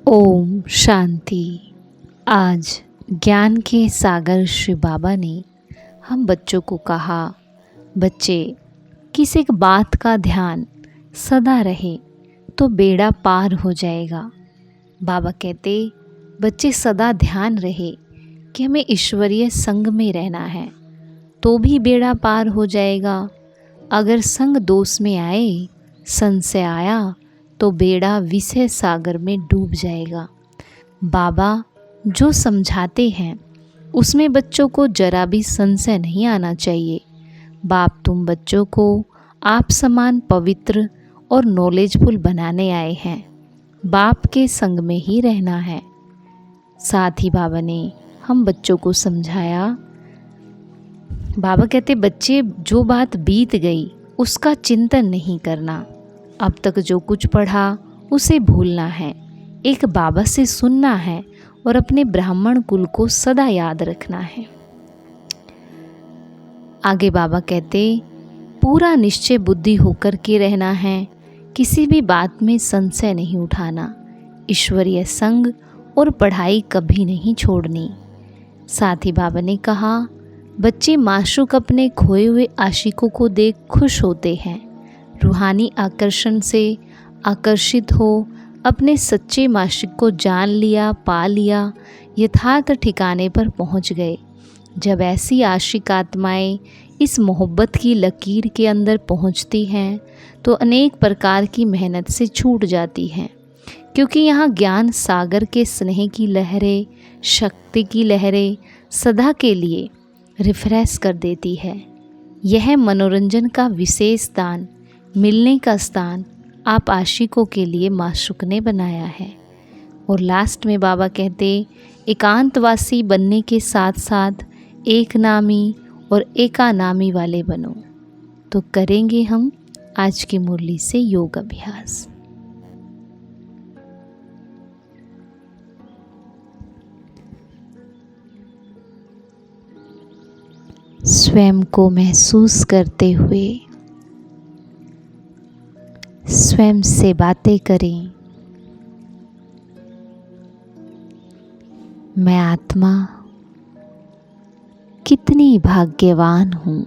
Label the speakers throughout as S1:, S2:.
S1: ओम शांति। आज ज्ञान के सागर श्री बाबा ने हम बच्चों को कहा, बच्चे किसी एक बात का ध्यान सदा रहे तो बेड़ा पार हो जाएगा। बाबा कहते बच्चे सदा ध्यान रहे कि हमें ईश्वरीय संग में रहना है तो भी बेड़ा पार हो जाएगा। अगर संग दोष में आए, संशय आया तो बेड़ा विषय सागर में डूब जाएगा। बाबा जो समझाते हैं उसमें बच्चों को जरा भी संशय नहीं आना चाहिए। बाप तुम बच्चों को आप समान पवित्र और नॉलेजफुल बनाने आए हैं। बाप के संग में ही रहना है। साथ ही बाबा ने हम बच्चों को समझाया। बाबा कहते बच्चे जो बात बीत गई उसका चिंतन नहीं करना। अब तक जो कुछ पढ़ा उसे भूलना है, एक बाबा से सुनना है और अपने ब्राह्मण कुल को सदा याद रखना है। आगे बाबा कहते पूरा निश्चय बुद्धि होकर के रहना है, किसी भी बात में संशय नहीं उठाना, ईश्वरीय संग और पढ़ाई कभी नहीं छोड़नी। साथ ही बाबा ने कहा बच्चे माशूक अपने खोए हुए आशिकों को देख खुश होते हैं, रूहानी आकर्षण से आकर्षित हो, अपने सच्चे माशिक को जान लिया, पा लिया, यथार्थ ठिकाने पर पहुंच गए। जब ऐसी आशिक आत्माएं इस मोहब्बत की लकीर के अंदर पहुंचती हैं तो अनेक प्रकार की मेहनत से छूट जाती हैं, क्योंकि यहाँ ज्ञान सागर के स्नेह की लहरें, शक्ति की लहरें सदा के लिए रिफ्रेश कर देती है। यह मनोरंजन का विशेष स्थान, मिलने का स्थान आप आशिकों के लिए माशूक ने बनाया है। और लास्ट में बाबा कहते एकांतवासी बनने के साथ साथ एक नामी और एकानामी वाले बनो। तो करेंगे हम आज की मुरली से योग अभ्यास। स्वयं को महसूस करते हुए स्वयं से बातें करें। मैं आत्मा कितनी भाग्यवान हूँ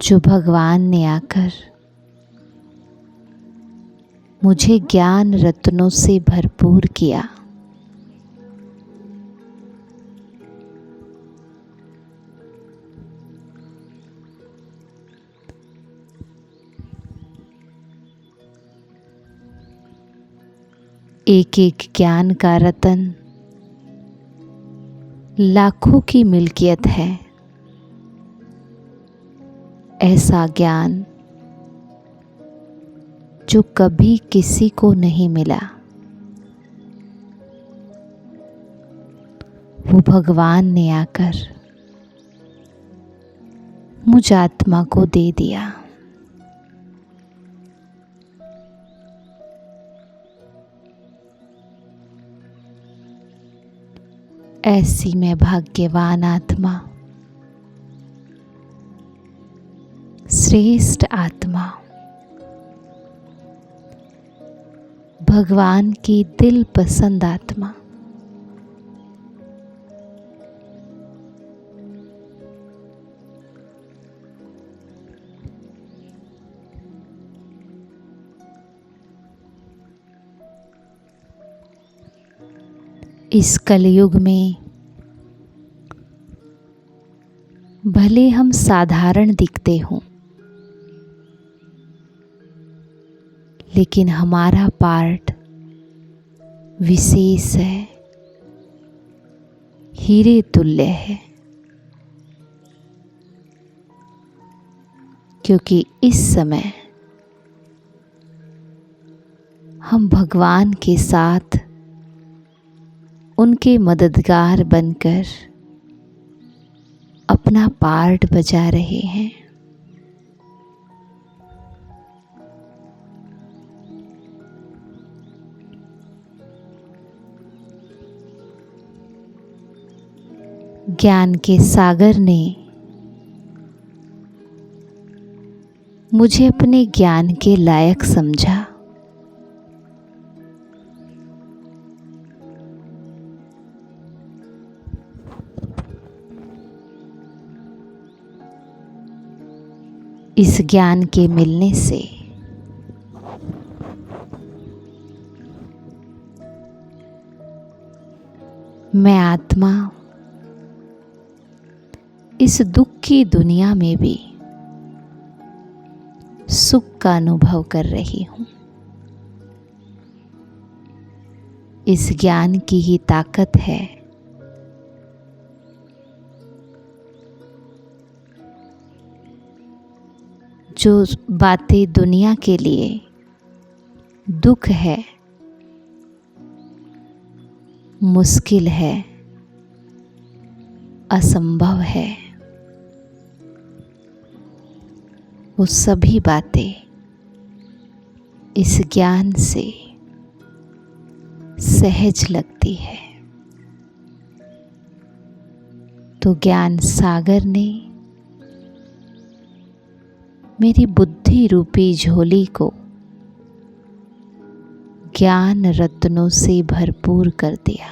S1: जो भगवान ने आकर मुझे ज्ञान रत्नों से भरपूर किया। एक एक ज्ञान का रतन लाखों की मिल्कियत है। ऐसा ज्ञान जो कभी किसी को नहीं मिला, वो भगवान ने आकर मुझ आत्मा को दे दिया। ऐसी मैं भाग्यवान आत्मा, श्रेष्ठ आत्मा, भगवान की दिल पसंद आत्मा, इस कलयुग में भले हम साधारण दिखते हों, लेकिन हमारा पार्ट विशेष है, हीरे तुल्य है। क्योंकि इस समय हम भगवान के साथ उनके मददगार बनकर अपना पार्ट बजा रहे हैं। ज्ञान के सागर ने मुझे अपने ज्ञान के लायक समझा। इस ज्ञान के मिलने से मैं आत्मा इस दुख की दुनिया में भी सुख का अनुभव कर रही हूँ। इस ज्ञान की ही ताकत है जो बातें दुनिया के लिए दुख है, मुश्किल है, असंभव है, वो सभी बातें इस ज्ञान से सहज लगती है। तो ज्ञान सागर ने मेरी बुद्धि रूपी झोली को ज्ञान रत्नों से भरपूर कर दिया।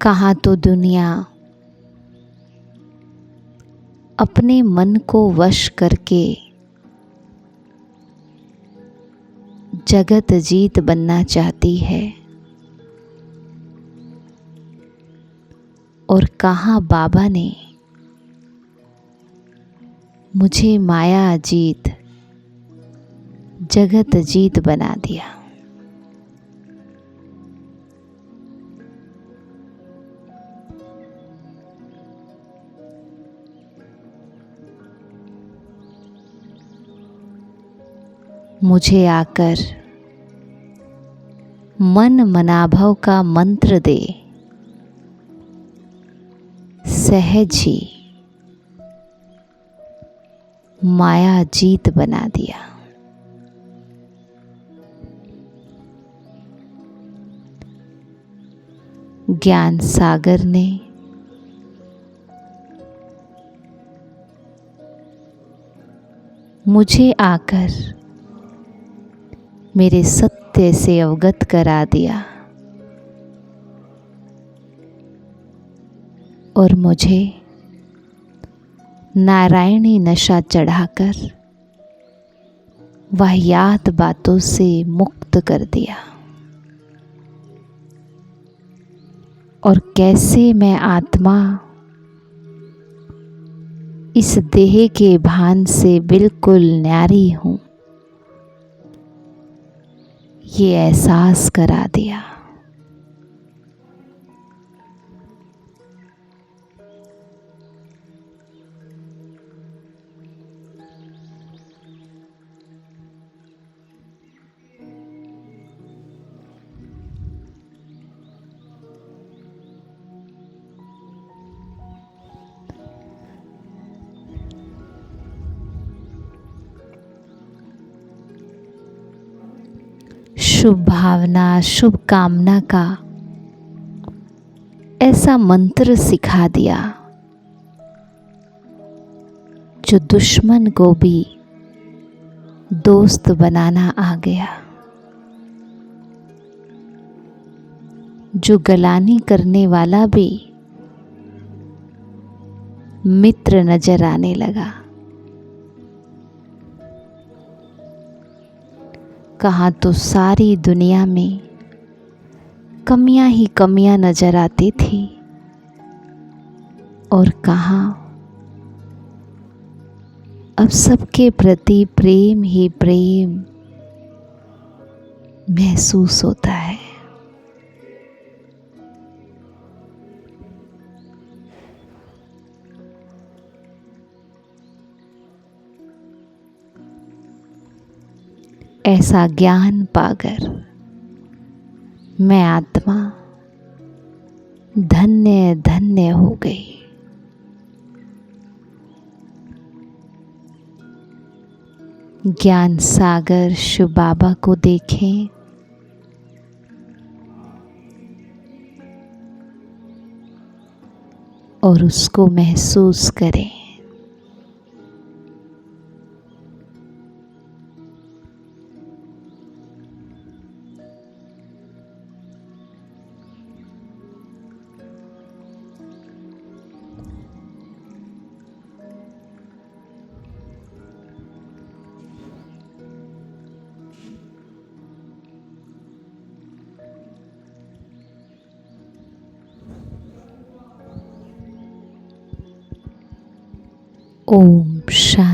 S1: कहाँ तो दुनिया अपने मन को वश करके जगत जीत बनना चाहती है, और कहाँ बाबा ने मुझे माया जीत जगत जीत बना दिया। मुझे आकर मन मनाभव का मंत्र दे सहज ही माया जीत बना दिया। ज्ञान सागर ने मुझे आकर मेरे सत्य से अवगत करा दिया और मुझे नारायणी नशा चढ़ाकर वाहियात बातों से मुक्त कर दिया। और कैसे मैं आत्मा इस देह के भान से बिल्कुल न्यारी हूँ, ये एहसास करा दिया। शुभ भावना, शुभ कामना का ऐसा मंत्र सिखा दिया जो दुश्मन को भी दोस्त बनाना आ गया, जो गलानी करने वाला भी मित्र नजर आने लगा। कहाँ तो सारी दुनिया में कमियां ही कमियां नजर आती थी, और कहाँ अब सबके प्रति प्रेम ही प्रेम महसूस होता है। ऐसा ज्ञान पाकर मैं आत्मा धन्य धन्य हो गई। ज्ञान सागर शिव बाबा को देखें। और उसको महसूस करें। ओम शांति।